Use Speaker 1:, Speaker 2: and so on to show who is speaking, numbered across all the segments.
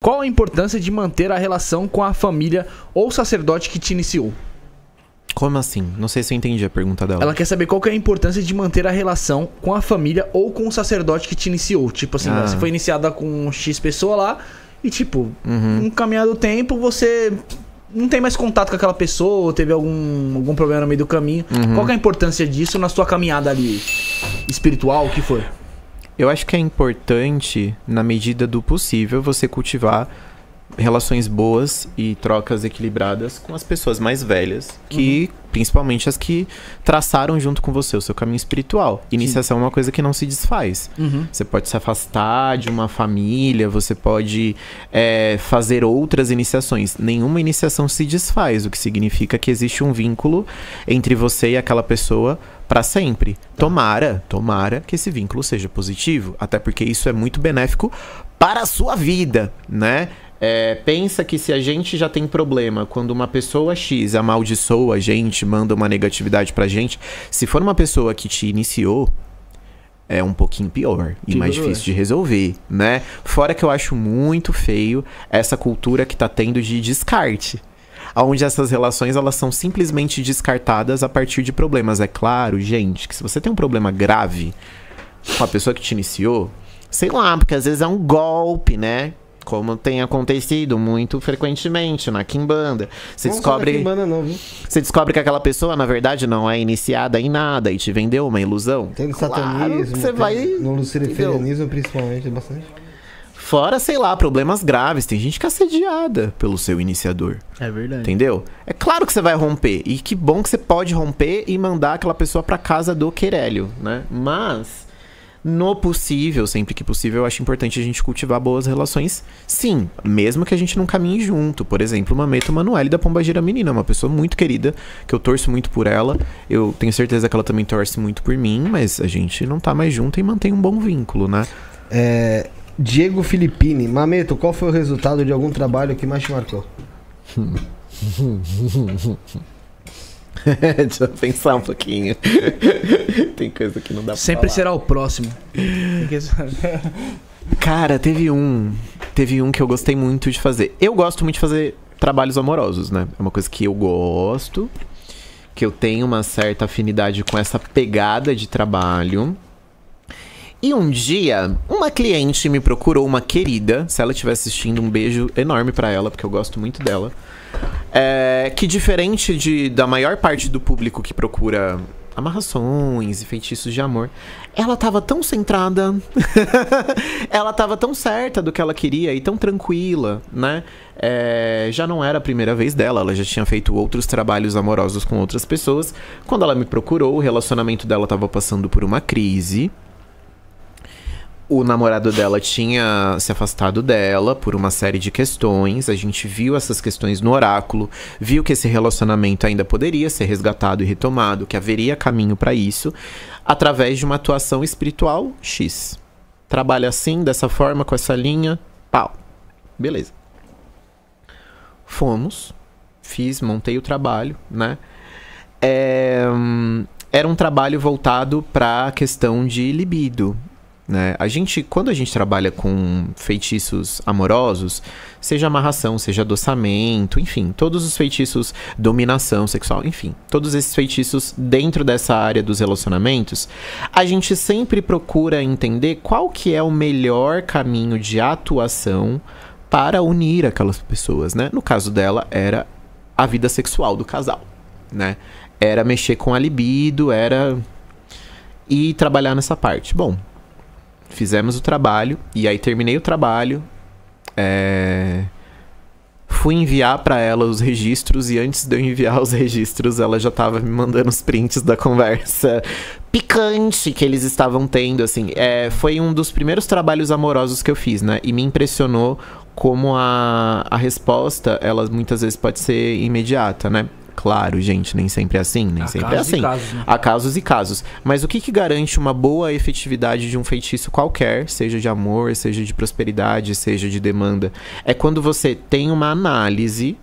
Speaker 1: qual a importância de manter a relação com a família ou sacerdote que te iniciou?
Speaker 2: Como assim? Não sei se eu entendi a pergunta dela.
Speaker 1: Ela quer saber qual que é a importância de manter a relação com a família ou com o sacerdote que te iniciou. Tipo assim, você foi iniciada com X pessoa lá e tipo, no caminhar do tempo você não tem mais contato com aquela pessoa, ou teve algum problema no meio do caminho. Qual que é a importância disso na sua caminhada ali espiritual, o que for?
Speaker 2: Eu acho que é importante, na medida do possível, você cultivar relações boas e trocas equilibradas com as pessoas mais velhas, que principalmente as que traçaram junto com você o seu caminho espiritual. Iniciação é uma coisa que não se desfaz. Você pode se afastar de uma família, você pode fazer outras iniciações. Nenhuma iniciação se desfaz, o que significa que existe um vínculo entre você e aquela pessoa para sempre. Tomara que esse vínculo seja positivo, até porque isso é muito benéfico para a sua vida, né? Pensa que se a gente já tem problema quando uma pessoa X amaldiçoa a gente, manda uma negatividade pra gente, se for uma pessoa que te iniciou, é um pouquinho pior e mais difícil de resolver, né? Fora que eu acho muito feio essa cultura que tá tendo de descarte, onde essas relações elas são simplesmente descartadas a partir de problemas. É claro, gente, que se você tem um problema grave com a pessoa que te iniciou, sei lá, porque às vezes é um golpe, né? Como tem acontecido muito frequentemente na Quimbanda. Você descobre.
Speaker 3: Não Quimbanda não, viu?
Speaker 2: Você descobre que aquela pessoa, na verdade, não é iniciada em nada e te vendeu uma ilusão.
Speaker 3: Tem no satanismo,
Speaker 2: você vai.
Speaker 3: No luciferianismo, principalmente, bastante.
Speaker 2: Fora, sei lá, problemas graves. Tem gente que é assediada pelo seu iniciador.
Speaker 1: É verdade.
Speaker 2: Entendeu? É claro que você vai romper. E que bom que você pode romper e mandar aquela pessoa pra casa do querélio, né? Mas, no possível, sempre que possível, eu acho importante a gente cultivar boas relações, sim, mesmo que a gente não caminhe junto. Por exemplo, o Mameto Manoeli da Pombagira Menina, uma pessoa muito querida, que eu torço muito por ela, eu tenho certeza que ela também torce muito por mim, mas a gente não tá mais junto e mantém um bom vínculo, né?
Speaker 3: Diego Filippini, Mameto, qual foi o resultado de algum trabalho que mais te marcou?
Speaker 2: Deixa eu pensar um pouquinho. Tem coisa que não dá pra
Speaker 1: Sempre
Speaker 2: falar.
Speaker 1: será o próximo.
Speaker 2: Cara, teve um que eu gostei muito de fazer. Eu gosto muito de fazer trabalhos amorosos, né? É uma coisa que eu gosto, que eu tenho uma certa afinidade com essa pegada de trabalho. E um dia, uma cliente me procurou, uma querida, se ela estiver assistindo, um beijo enorme pra ela, porque eu gosto muito dela. Que diferente da maior parte do público que procura amarrações e feitiços de amor, ela tava tão centrada, ela tava tão certa do que ela queria e tão tranquila, né? Já não era a primeira vez dela, ela já tinha feito outros trabalhos amorosos com outras pessoas. Quando ela me procurou, o relacionamento dela tava passando por uma crise. O namorado dela tinha se afastado dela por uma série de questões. A gente viu essas questões no oráculo, viu que esse relacionamento ainda poderia ser resgatado e retomado, que haveria caminho para isso, através de uma atuação espiritual X. Trabalha assim, dessa forma, com essa linha, pau. Beleza. Fomos, montei o trabalho, né? Era um trabalho voltado para a questão de libido, né? Quando a gente trabalha com feitiços amorosos, seja amarração, seja adoçamento, enfim, todos os feitiços, dominação sexual, enfim, todos esses feitiços dentro dessa área dos relacionamentos, a gente sempre procura entender qual que é o melhor caminho de atuação para unir aquelas pessoas, né? No caso dela, era a vida sexual do casal, né? Era mexer com a libido, e trabalhar nessa parte. Bom, fizemos o trabalho, e aí terminei o trabalho, fui enviar pra ela os registros, e antes de eu enviar os registros, ela já tava me mandando os prints da conversa picante que eles estavam tendo, assim. Foi um dos primeiros trabalhos amorosos que eu fiz, né? E me impressionou como a resposta, ela muitas vezes pode ser imediata, né? Claro, gente, nem sempre é assim, nem sempre é assim.
Speaker 1: Casos, né?
Speaker 2: Há casos e casos. Mas o que garante uma boa efetividade de um feitiço qualquer, seja de amor, seja de prosperidade, seja de demanda? É quando você tem uma análise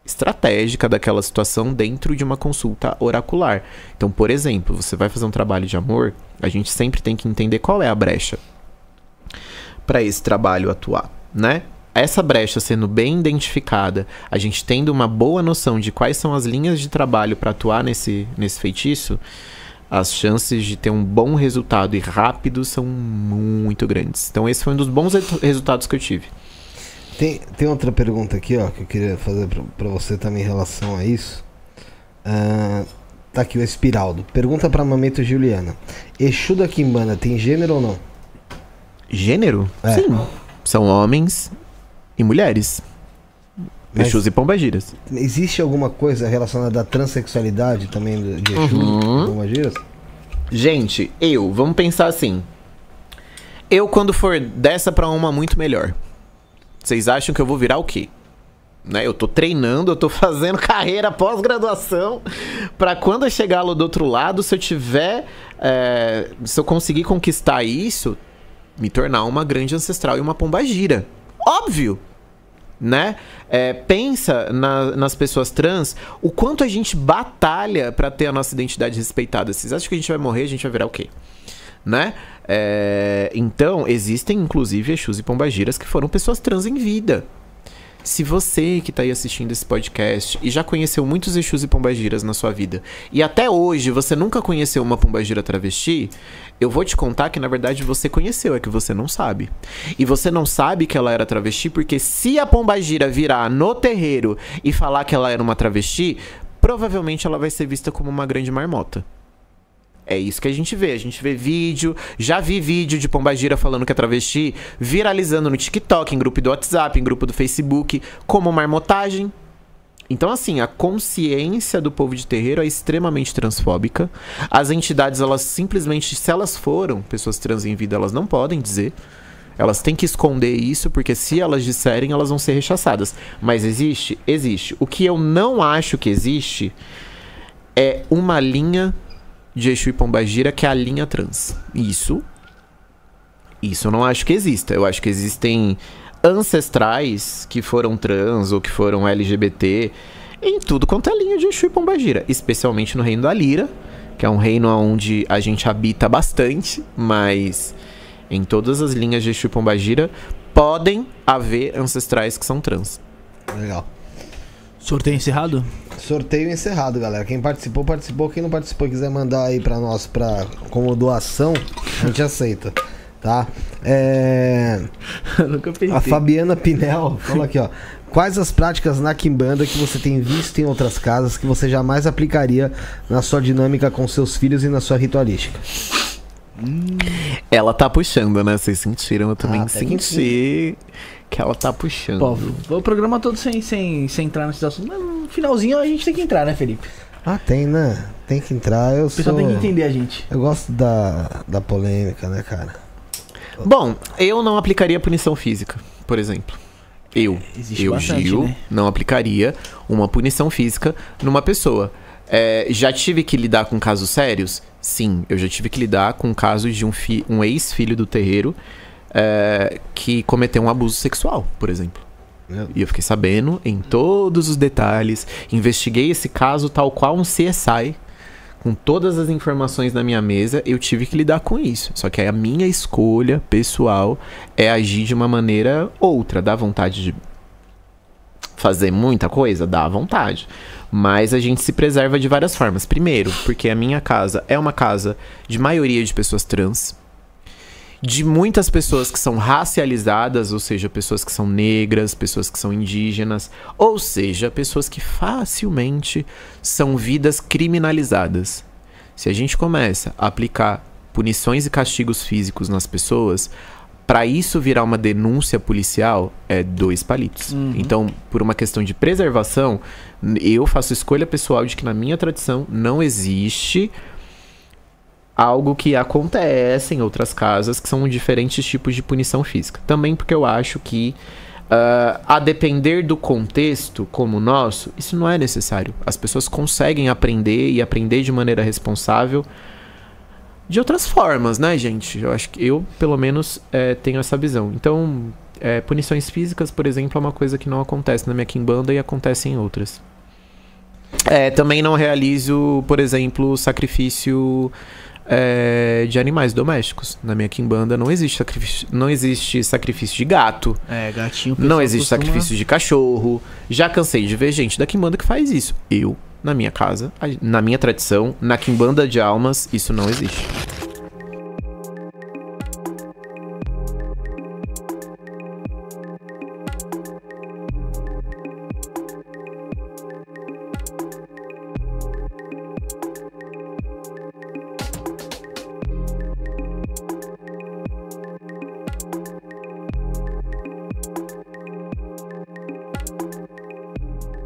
Speaker 2: estratégica daquela situação dentro de uma consulta oracular. Então, por exemplo, você vai fazer um trabalho de amor, a gente sempre tem que entender qual é a brecha para esse trabalho atuar, né? essa brecha sendo bem identificada, a gente tendo uma boa noção de quais são as linhas de trabalho para atuar nesse feitiço, as chances de ter um bom resultado e rápido são muito grandes. Então esse foi um dos bons resultados que eu tive.
Speaker 3: Tem outra pergunta aqui, ó, que eu queria fazer pra você também em relação a isso. Tá aqui o Espiraldo. Pergunta pra Mameto e Juliana. Exu da Quimbanda tem gênero ou não?
Speaker 2: Gênero? Sim. São homens e mulheres. Exus e pombagiras.
Speaker 3: Existe alguma coisa relacionada à transexualidade também de Exu e pombagiras?
Speaker 2: Gente, vamos pensar assim. Eu, quando for dessa pra uma muito melhor, vocês acham que eu vou virar o quê? Né? Eu tô treinando, eu tô fazendo carreira pós-graduação pra quando eu chegar lá do outro lado, se eu tiver... se eu conseguir conquistar isso, me tornar uma grande ancestral e uma pombagira. Óbvio! Né? Pensa nas pessoas trans, o quanto a gente batalha pra ter a nossa identidade respeitada. Vocês acham que a gente vai morrer, a gente vai virar o quê? Né? Então, existem inclusive Exus e pombagiras que foram pessoas trans em vida. Se você que tá aí assistindo esse podcast e já conheceu muitos Exus e pombagiras na sua vida, e até hoje você nunca conheceu uma pombagira travesti, eu vou te contar que na verdade você conheceu, é que você não sabe. E você não sabe que ela era travesti porque se a pombagira virar no terreiro e falar que ela era uma travesti, provavelmente ela vai ser vista como uma grande marmota. É isso que a gente vê vídeo, já vi vídeo de pombagira falando que é travesti, viralizando no TikTok, em grupo do WhatsApp, em grupo do Facebook, como marmotagem. Então assim, a consciência do povo de terreiro é extremamente transfóbica. As entidades, elas simplesmente, se elas foram pessoas trans em vida, elas não podem dizer. Elas têm que esconder isso, porque se elas disserem, elas vão ser rechaçadas. Mas existe? Existe. O que eu não acho que existe é uma linha de Exu e pombagira que é a linha trans. Isso eu não acho que exista. Eu acho que existem ancestrais que foram trans ou que foram LGBT em tudo quanto é linha de Exu e pombagira, especialmente no reino da Lira, que é um reino onde a gente habita bastante, mas em todas as linhas de Exu e pombagira podem haver ancestrais que são trans.
Speaker 3: Legal.
Speaker 1: Sorteio encerrado?
Speaker 3: Sorteio encerrado, galera. Quem participou, participou. Quem não participou, quiser mandar aí pra nós como doação, a gente aceita, tá?
Speaker 1: Nunca pensei.
Speaker 3: A Fabiana Pinel falou aqui, ó. Quais as práticas na Quimbanda que você tem visto em outras casas que você jamais aplicaria na sua dinâmica com seus filhos e na sua ritualística?
Speaker 2: Ela tá puxando, né? Vocês sentiram? Eu também senti que ela tá puxando.
Speaker 1: Pô, o programa todo sem entrar nesses assuntos, mas no finalzinho a gente tem que entrar, né, Felipe?
Speaker 3: Tem, né? Tem que entrar.
Speaker 1: O pessoal tem que entender a gente.
Speaker 3: Eu gosto da polêmica, né, cara?
Speaker 2: Bom, eu não aplicaria punição física, por exemplo. Eu, Gil, né? Não aplicaria uma punição física numa pessoa. Já tive que lidar com casos sérios? Sim, eu já tive que lidar com o caso de um ex-filho do terreiro que cometeu um abuso sexual, por exemplo. E eu fiquei sabendo em todos os detalhes, investiguei esse caso tal qual um CSI, com todas as informações na minha mesa, eu tive que lidar com isso. Só que a minha escolha pessoal é agir de uma maneira outra. Dá vontade de fazer muita coisa? Dá vontade. Mas a gente se preserva de várias formas. Primeiro, porque a minha casa é uma casa de maioria de pessoas trans, de muitas pessoas que são racializadas, ou seja, pessoas que são negras, pessoas que são indígenas, ou seja, pessoas que facilmente são vidas criminalizadas. Se a gente começa a aplicar punições e castigos físicos nas pessoas, para isso virar uma denúncia policial, é 2 palitos. Então, por uma questão de preservação, eu faço escolha pessoal de que na minha tradição não existe algo que acontece em outras casas que são diferentes tipos de punição física. Também porque eu acho que, a depender do contexto como o nosso, isso não é necessário. As pessoas conseguem aprender e aprender de maneira responsável de outras formas, né, gente? Eu acho que eu, pelo menos, tenho essa visão. Então, punições físicas, por exemplo, é uma coisa que não acontece na minha Quimbanda e acontece em outras. Também não realizo, por exemplo, sacrifício de animais domésticos. Na minha quimbanda não existe sacrifício de gato.
Speaker 1: Gatinho.
Speaker 2: Não existe sacrifício de cachorro. Já cansei de ver gente da quimbanda que faz isso. Eu, na minha casa, na minha tradição, na quimbanda de almas, isso não existe.